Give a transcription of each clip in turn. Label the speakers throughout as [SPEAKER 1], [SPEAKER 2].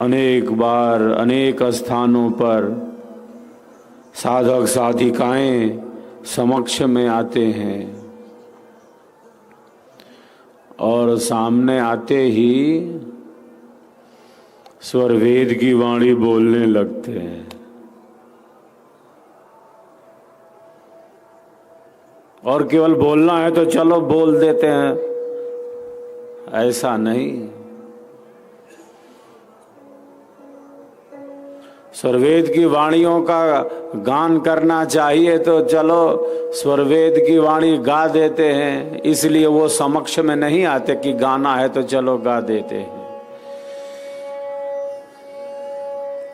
[SPEAKER 1] अनेक बार अनेक स्थानों पर साधक साधिकाएं समक्ष में आते हैं और सामने आते ही स्वर वेद की वाणी बोलने लगते हैं। और केवल बोलना है तो चलो बोल देते हैं, ऐसा नहीं। स्वरवेद की वाणियों का गान करना चाहिए तो चलो स्वरवेद की वाणी गा देते हैं, इसलिए वो समक्ष में नहीं आते कि गाना है तो चलो गा देते हैं।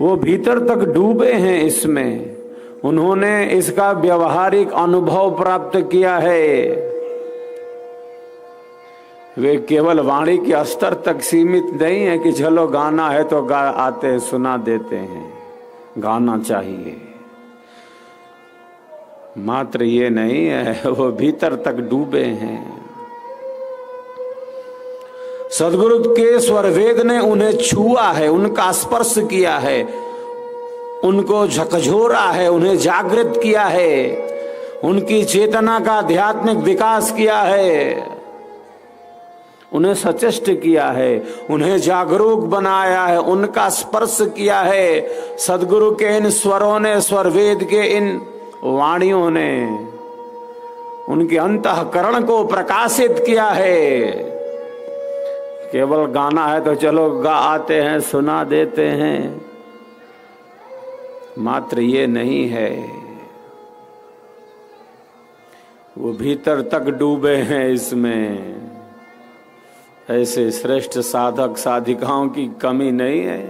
[SPEAKER 1] वो भीतर तक डूबे हैं इसमें, उन्होंने इसका व्यवहारिक अनुभव प्राप्त किया है। वे केवल वाणी के स्तर तक सीमित नहीं है कि चलो गाना है तो गा आते हैं, सुना देते हैं। गाना चाहिए, मात्र ये नहीं है, वो भीतर तक डूबे हैं। सदगुरु के स्वरवेद ने उन्हें छुआ है, उनका स्पर्श किया है, उनको झकझोरा है, उन्हें जागृत किया है, उनकी चेतना का आध्यात्मिक विकास किया है, उन्हें सचेष्ट किया है, उन्हें जागरूक बनाया है, उनका स्पर्श किया है। सदगुरु के इन स्वरों ने, स्वरवेद के इन वाणियों ने उनके अंतःकरण को प्रकाशित किया है। केवल गाना है तो चलो गा आते हैं, सुना देते हैं, मात्र ये नहीं है। वो भीतर तक डूबे हैं इसमें। ऐसे श्रेष्ठ साधक साधिकाओं की कमी नहीं है।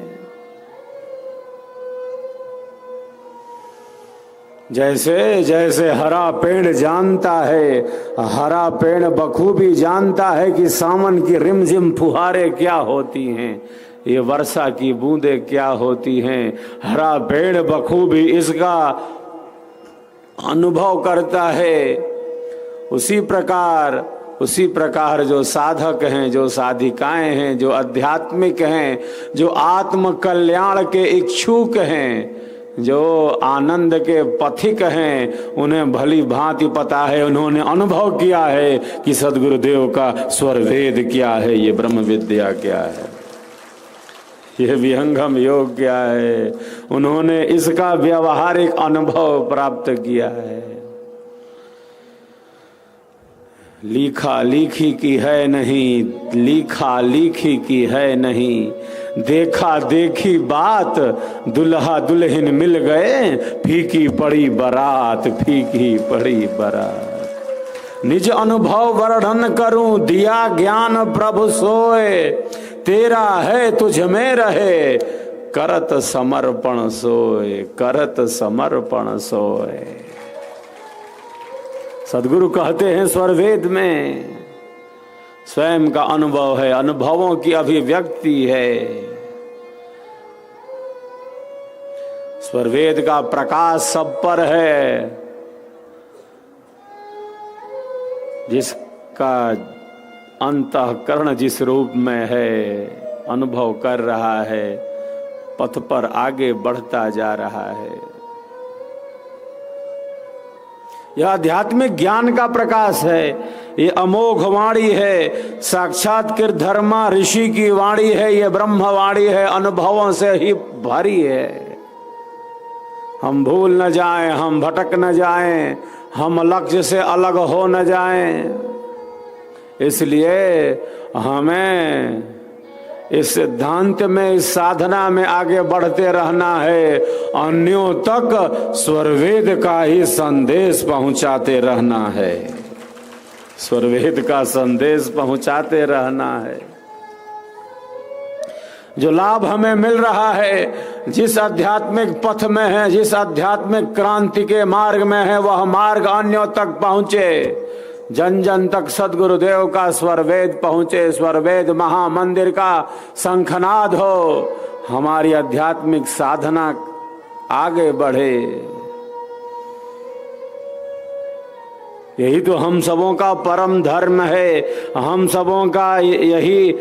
[SPEAKER 1] जैसे जैसे हरा पेड़ जानता है, हरा पेड़ बखूबी जानता है कि सावन की रिमझिम फुहारें क्या होती हैं, ये वर्षा की बूंदें क्या होती हैं, हरा पेड़ बखूबी इसका अनुभव करता है। उसी प्रकार जो साधक हैं, जो साधिकाएं हैं, जो आध्यात्मिक हैं, जो आत्म कल्याण के इच्छुक हैं, जो आनंद के पथिक हैं, उन्हें भली भांति पता है, उन्होंने अनुभव किया है कि सद्गुरुदेव का स्वरवेद क्या है, ये ब्रह्म विद्या क्या है, ये विहंगम योग क्या है। उन्होंने इसका व्यवहारिक अनुभव प्राप्त किया है। लिखा लिखी की है नहीं, लिखा लिखी की है नहीं, देखा देखी बात, दुल्हा दुल्हन मिल गए, फीकी पड़ी बारात, फीकी पड़ी बारात। निज अनुभव वर्णन करूं, दिया ज्ञान प्रभु सोए, तेरा है तुझ में रहे, करत समर्पण सोए, करत समर्पण सोए। सदगुरु कहते हैं स्वरवेद में स्वयं का अनुभव है, अनुभवों की अभिव्यक्ति है। स्वरवेद का प्रकाश सब पर है, जिसका अंतःकरण जिस रूप में है, अनुभव कर रहा है, पथ पर आगे बढ़ता जा रहा है। यह आध्यात्मिक ज्ञान का प्रकाश है, ये अमोघ वाणी है, साक्षात्कृत धर्मा ऋषि की वाणी है, ये ब्रह्म वाणी है, अनुभवों से ही भरी है। हम भूल न जाएं, हम भटक न जाएं, हम लक्ष्य से अलग हो न जाएं, इसलिए हमें इस सिद्धांत में, इस साधना में आगे बढ़ते रहना है। अन्यों तक स्वरवेद का ही संदेश पहुंचाते रहना है, स्वरवेद का संदेश पहुंचाते रहना है। जो लाभ हमें मिल रहा है, जिस आध्यात्मिक पथ में है, जिस आध्यात्मिक क्रांति के मार्ग में है, वह मार्ग अन्यों तक पहुंचे, जन जन तक सद्गुरुदेव का स्वरवेद पहुंचे, स्वरवेद महामंदिर का शंखनाद हो, हमारी आध्यात्मिक साधना आगे बढ़े। यही तो हम सबों का परम धर्म है, हम सबों का यही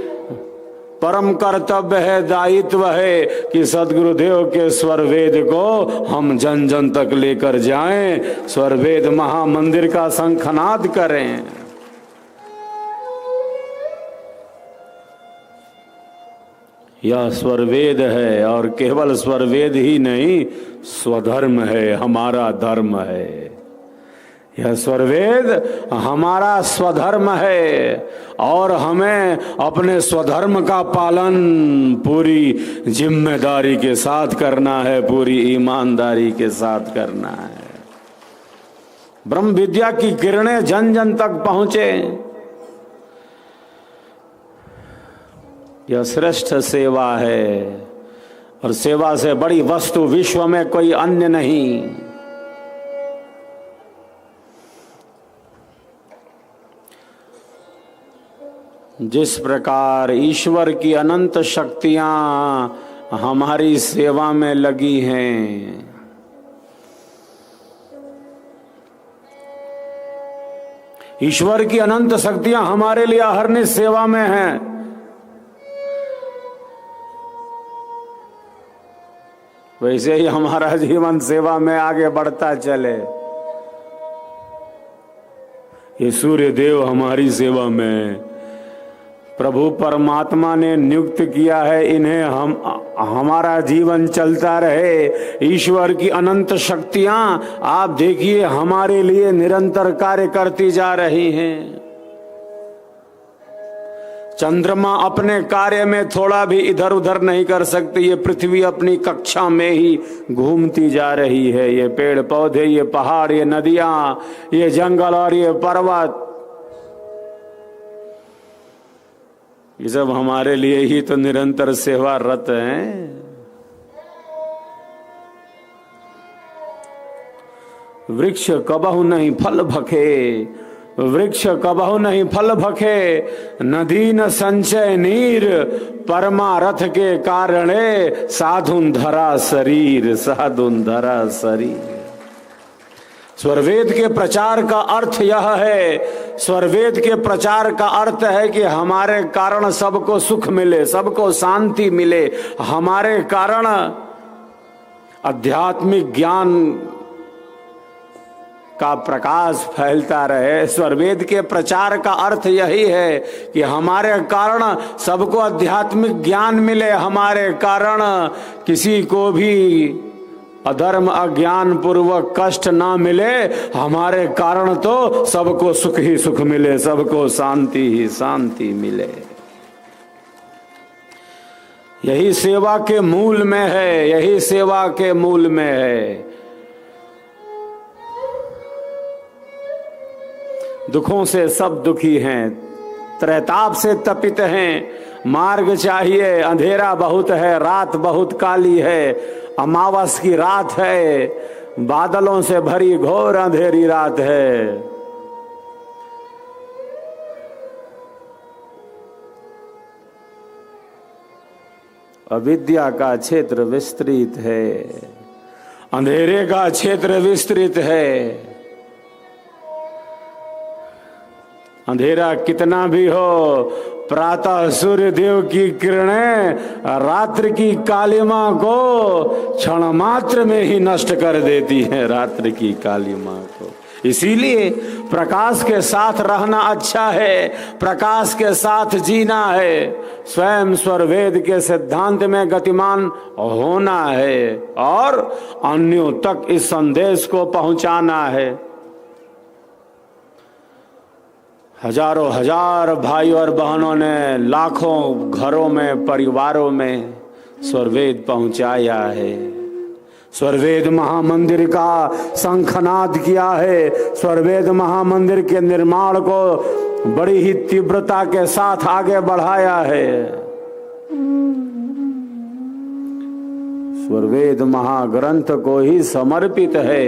[SPEAKER 1] परम कर्तव्य है, दायित्व है कि सदगुरुदेव के स्वर वेद को हम जन जन तक लेकर जाएं, स्वर वेद महामंदिर का शंखनाद करें। यह स्वर वेद है और केवल स्वर वेद ही नहीं, स्वधर्म है, हमारा धर्म है। यह स्वर वेद हमारा स्वधर्म है और हमें अपने स्वधर्म का पालन पूरी जिम्मेदारी के साथ करना है, पूरी ईमानदारी के साथ करना है। ब्रह्म विद्या की किरणें जन जन तक पहुंचे, यह श्रेष्ठ सेवा है और सेवा से बड़ी वस्तु विश्व में कोई अन्य नहीं। जिस प्रकार ईश्वर की अनंत शक्तियां हमारी सेवा में लगी हैं, ईश्वर की अनंत शक्तियां हमारे लिए अहरनिश सेवा में हैं, वैसे ही हमारा जीवन सेवा में आगे बढ़ता चले। ये सूर्य देव हमारी सेवा में, प्रभु परमात्मा ने नियुक्त किया है इन्हें, हमारा जीवन चलता रहे। ईश्वर की अनंत शक्तियां आप देखिए हमारे लिए निरंतर कार्य करती जा रही हैं। चंद्रमा अपने कार्य में थोड़ा भी इधर उधर नहीं कर सकती, ये पृथ्वी अपनी कक्षा में ही घूमती जा रही है। ये पेड़ पौधे, ये पहाड़, ये नदियां, ये जंगल और ये पर्वत, ये सब हमारे लिए ही तो निरंतर सेवारत हैं। वृक्ष कबहु नहीं फल भखे, वृक्ष कबहु नहीं फल भखे, नदी न संचय नीर, परमारथ के कारणे साधुन धरा शरीर, साधुन धरा शरीर। स्वरवेद के प्रचार का अर्थ यह है, स्वरवेद के प्रचार का अर्थ है कि हमारे कारण सबको सुख मिले, सबको शांति मिले, हमारे कारण आध्यात्मिक ज्ञान का प्रकाश फैलता रहे। स्वरवेद के प्रचार का अर्थ यही है कि हमारे कारण सबको आध्यात्मिक ज्ञान मिले, हमारे कारण किसी को भी अधर्म अज्ञान पूर्वक कष्ट ना मिले, हमारे कारण तो सबको सुख ही सुख मिले, सबको शांति ही शांति मिले। यही सेवा के मूल में है, यही सेवा के मूल में है। दुखों से सब दुखी हैं, त्रैताप से तपित हैं, मार्ग चाहिए, अंधेरा बहुत है, रात बहुत काली है, अमावस की रात है, बादलों से भरी घोर अंधेरी रात है। अविद्या का क्षेत्र विस्तृत है, अंधेरे का क्षेत्र विस्तृत है। अंधेरा कितना भी हो, प्रातः सूर्य देव की किरणें रात्रि की कालिमा को क्षण मात्र में ही नष्ट कर देती है, रात्रि की कालिमा को। इसीलिए प्रकाश के साथ रहना अच्छा है, प्रकाश के साथ जीना है, स्वयं स्वरवेद के सिद्धांत में गतिमान होना है और अन्यों तक इस संदेश को पहुंचाना है। हजारों हजार भाई और बहनों ने लाखों घरों में, परिवारों में स्वरवेद पहुंचाया है, स्वरवेद महामंदिर का शंखनाद किया है, स्वरवेद महामंदिर के निर्माण को बड़ी ही तीव्रता के साथ आगे बढ़ाया है। स्वरवेद महाग्रंथ को ही समर्पित है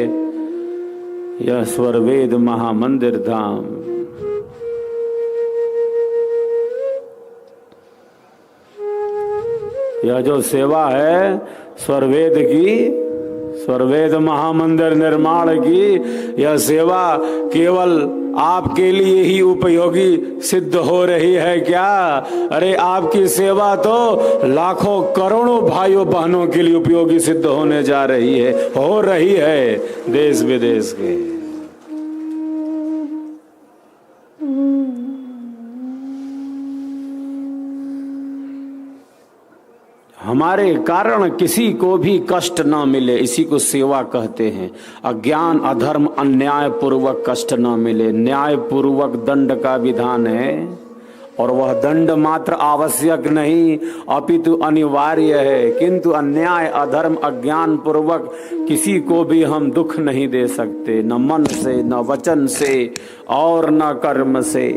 [SPEAKER 1] यह स्वरवेद महामंदिर धाम। यह जो सेवा है स्वरवेद की, स्वरवेद महामंदिर निर्माण की, यह सेवा केवल आपके लिए ही उपयोगी सिद्ध हो रही है क्या? अरे आपकी सेवा तो लाखों करोड़ों भाइयों बहनों के लिए उपयोगी सिद्ध होने जा रही है, हो रही है, देश विदेश के। हमारे कारण किसी को भी कष्ट ना मिले, इसी को सेवा कहते हैं। अज्ञान, अधर्म, अन्याय पूर्वक कष्ट ना मिले, न्याय पूर्वक दंड का विधान है, और वह दंड मात्र आवश्यक नहीं अपितु अनिवार्य है। किंतु अन्याय, अधर्म, अज्ञान पूर्वक किसी को भी हम दुख नहीं दे सकते, न मन से, न वचन से और न कर्म से।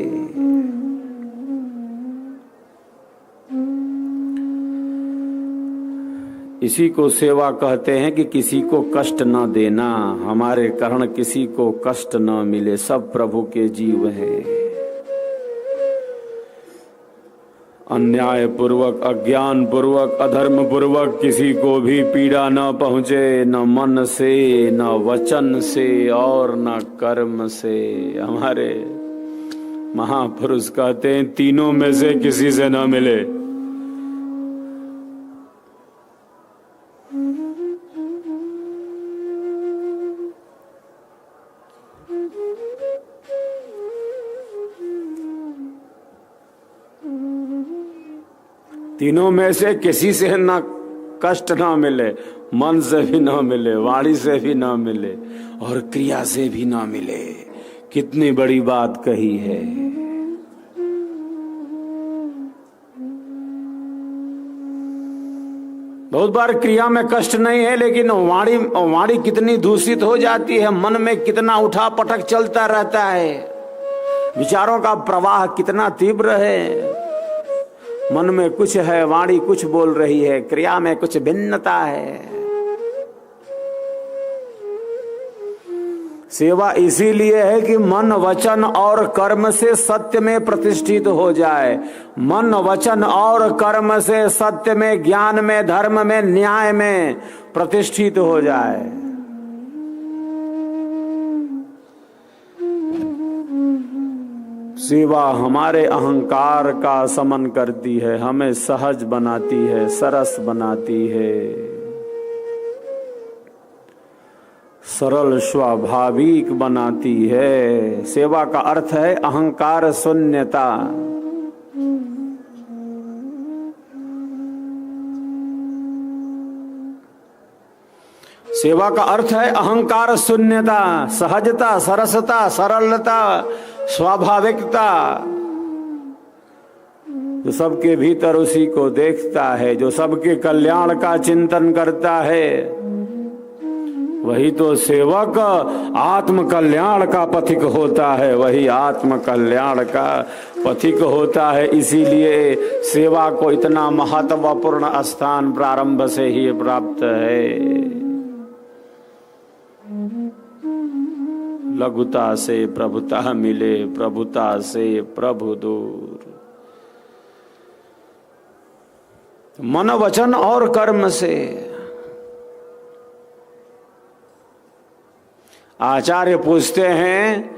[SPEAKER 1] इसी को सेवा कहते हैं कि किसी को कष्ट न देना, हमारे कारण किसी को कष्ट न मिले। सब प्रभु के जीव हैं। अन्याय पूर्वक, अज्ञान पूर्वक, अधर्म पूर्वक किसी को भी पीड़ा न पहुंचे, न मन से, न वचन से और न कर्म से। हमारे महापुरुष कहते हैं तीनों में से किसी से न मिले। तीनों में से किसी से ना कष्ट ना मिले, मन से भी ना मिले, वाणी से भी ना मिले और क्रिया से भी ना मिले। कितनी बड़ी बात कही है। बहुत बार क्रिया में कष्ट नहीं है, लेकिन वाणी कितनी दूषित हो जाती है, मन में कितना उठा पटक चलता रहता है, विचारों का प्रवाह कितना तीव्र है। मन में कुछ है, वाणी कुछ बोल रही है, क्रिया में कुछ भिन्नता है। सेवा इसीलिए है कि मन, वचन और कर्म से सत्य में प्रतिष्ठित हो जाए। मन, वचन और कर्म से सत्य में, ज्ञान में, धर्म में, न्याय में प्रतिष्ठित हो जाए। सेवा हमारे अहंकार का शमन करती है, हमें सहज बनाती है, सरस बनाती है, सरल स्वाभाविक बनाती है। सेवा का अर्थ है अहंकार शून्यता। सेवा का अर्थ है अहंकार शून्यता, सहजता, सरसता, सरलता, स्वाभाविकता। जो सबके भीतर उसी को देखता है, जो सबके कल्याण का चिंतन करता है, वही तो सेवक आत्म कल्याण का पथिक होता है, वही आत्म कल्याण का पथिक होता है। इसीलिए सेवा को इतना महत्वपूर्ण स्थान प्रारंभ से ही प्राप्त है। लघुता से प्रभुता मिले, प्रभुता से प्रभु दूर। मन, वचन और कर्म से। आचार्य पूछते हैं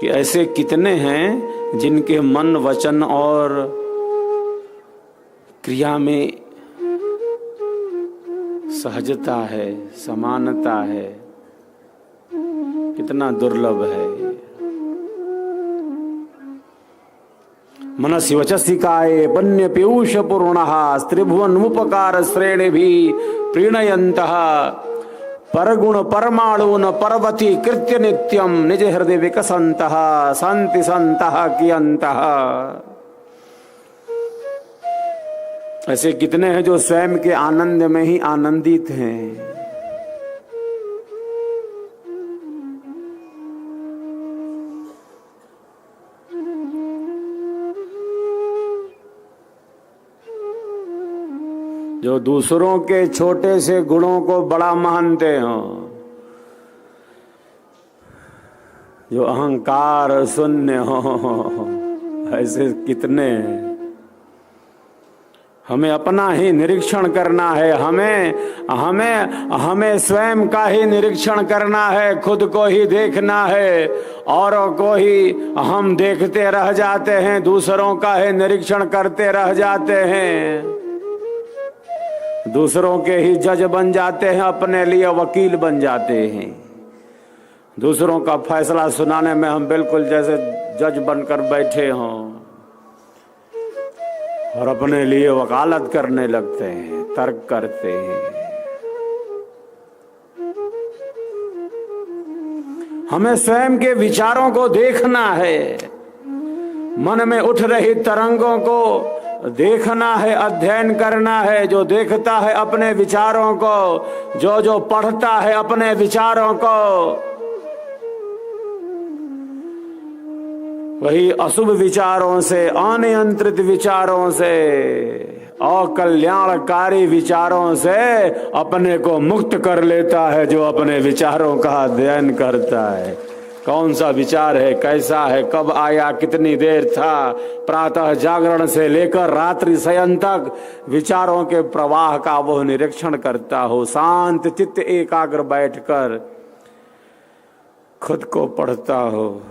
[SPEAKER 1] कि ऐसे कितने हैं जिनके मन, वचन और क्रिया में सहजता है, समानता है, कितना दुर्लभ है। मनसि वचसि काये पन्य पीयूष पूर्णः त्रिभुवन उपकार श्रेणी भी प्रीणयन्तः परगुण परमाणुन पर्वती कृत्य नित्यम निज हृदय विकसन्तः शांति संतः कियन्तः। ऐसे कितने हैं जो स्वयं के आनंद में ही आनंदित हैं। जो दूसरों के छोटे से गुणों को बड़ा मानते हो, जो अहंकार शून्य हो, ऐसे कितने हैं। हमें अपना ही निरीक्षण करना है, हमें स्वयं का ही निरीक्षण करना है, खुद को ही देखना है। औरों को ही हम देखते रह जाते हैं, दूसरों का ही निरीक्षण करते रह जाते हैं, दूसरों के ही जज बन जाते हैं, अपने लिए वकील बन जाते हैं। दूसरों का फैसला सुनाने में हम बिल्कुल जैसे जज बनकर बैठे हों और अपने लिए वकालत करने लगते हैं, तर्क करते हैं। हमें स्वयं के विचारों को देखना है, मन में उठ रही तरंगों को देखना है, अध्ययन करना है। जो देखता है अपने विचारों को, जो पढ़ता है अपने विचारों को, वही अशुभ विचारों से, अनियंत्रित विचारों से, अकल्याणकारी विचारों से अपने को मुक्त कर लेता है। जो अपने विचारों का अध्ययन करता है, कौन सा विचार है, कैसा है, कब आया, कितनी देर था, प्रातः जागरण से लेकर रात्रि शयन तक विचारों के प्रवाह का वो निरीक्षण करता हो, शांत चित्त एकाग्र बैठकर खुद को पढ़ता हो,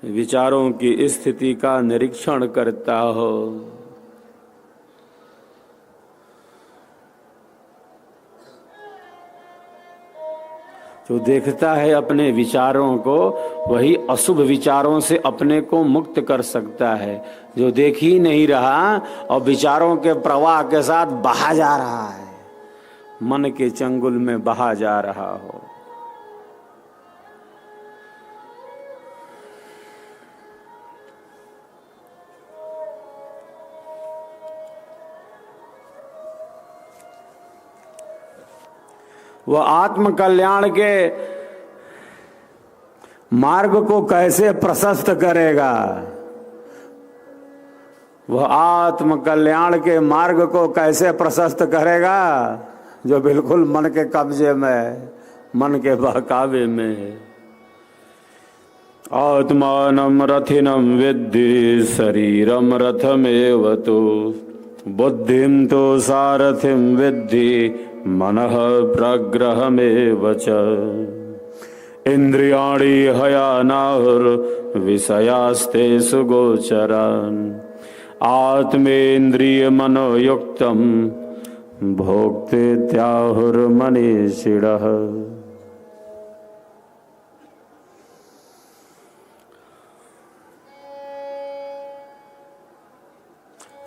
[SPEAKER 1] विचारों की स्थिति का निरीक्षण करता हो। जो देखता है अपने विचारों को, वही अशुभ विचारों से अपने को मुक्त कर सकता है। जो देख ही नहीं रहा और विचारों के प्रवाह के साथ बहा जा रहा है, मन के चंगुल में बहा जा रहा हो। वह आत्म कल्याण के मार्ग को कैसे प्रशस्त करेगा? वह आत्म कल्याण के मार्ग को कैसे प्रशस्त करेगा? जो बिल्कुल मन के कब्जे में, मन के बहकावे में है। आत्मानं रथिनं विद्धि शरीरम रथमेव तो, बुद्धिं तो सारथिं विद्धि मनः प्रग्रहमेव च। इंद्रियाणि हयानाहुर्विषयास्ते सुगोचरान्, आत्मेन्द्रिय मनोयुक्तं भोक्तेत्याहुर्मनीषिणः।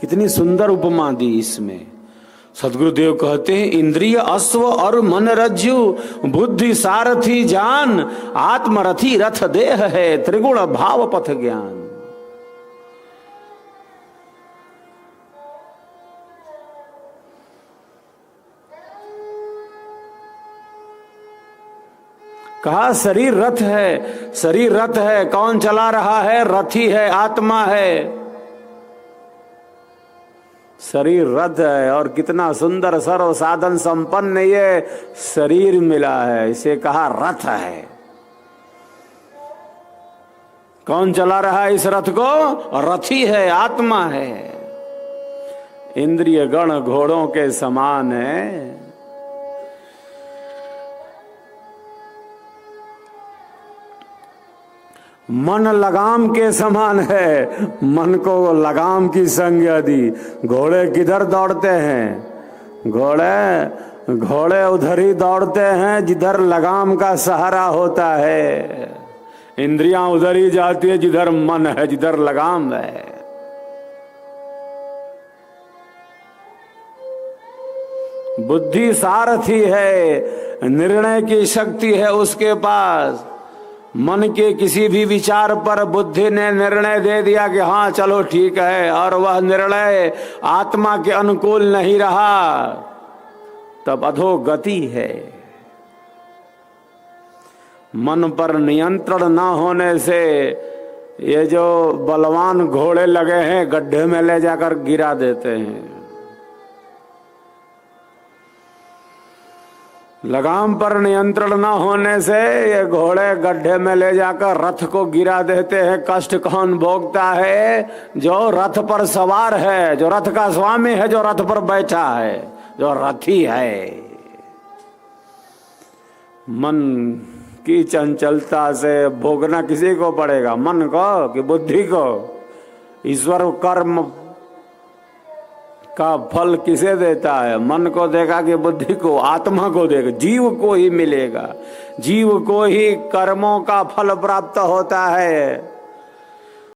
[SPEAKER 1] कितनी सुंदर उपमा दी इसमें। सदगुरुदेव कहते हैं, इंद्रिय अश्व और मन रज्जु, बुद्धि सारथी जान, आत्मरथी रथ देह है, त्रिगुण भाव पथ ज्ञान। कहा शरीर रथ है, शरीर रथ है, कौन चला रहा है? रथी है, आत्मा है। शरीर रथ है और कितना सुंदर सर्व साधन संपन्न ये शरीर मिला है, इसे कहा रथ है। कौन चला रहा है इस रथ को? रथी है, आत्मा है। इंद्रिय गण घोड़ों के समान है। मन लगाम के समान है, मन को लगाम की संज्ञा दी। घोड़े किधर दौड़ते हैं? घोड़े उधर ही दौड़ते हैं जिधर लगाम का सहारा होता है। इंद्रियां उधर ही जाती है जिधर मन है, जिधर लगाम है। बुद्धि सारथी है, निर्णय की शक्ति है उसके पास। मन के किसी भी विचार पर बुद्धि ने निर्णय दे दिया कि हाँ चलो ठीक है, और वह निर्णय आत्मा के अनुकूल नहीं रहा, तब अधोगति है। मन पर नियंत्रण न होने से ये जो बलवान घोड़े लगे हैं गड्ढे में ले जाकर गिरा देते हैं। लगाम पर नियंत्रण न होने से ये घोड़े गड्ढे में ले जाकर रथ को गिरा देते हैं। कष्ट कौन भोगता है? जो रथ पर सवार है, जो रथ का स्वामी है, जो रथ पर बैठा है, जो रथी है। मन की चंचलता से भोगना किसी को पड़ेगा, मन को कि बुद्धि को? ईश्वर कर्म का फल किसे देता है? मन को देगा कि बुद्धि को? आत्मा को देगा, जीव को ही मिलेगा। जीव को ही कर्मों का फल प्राप्त होता है।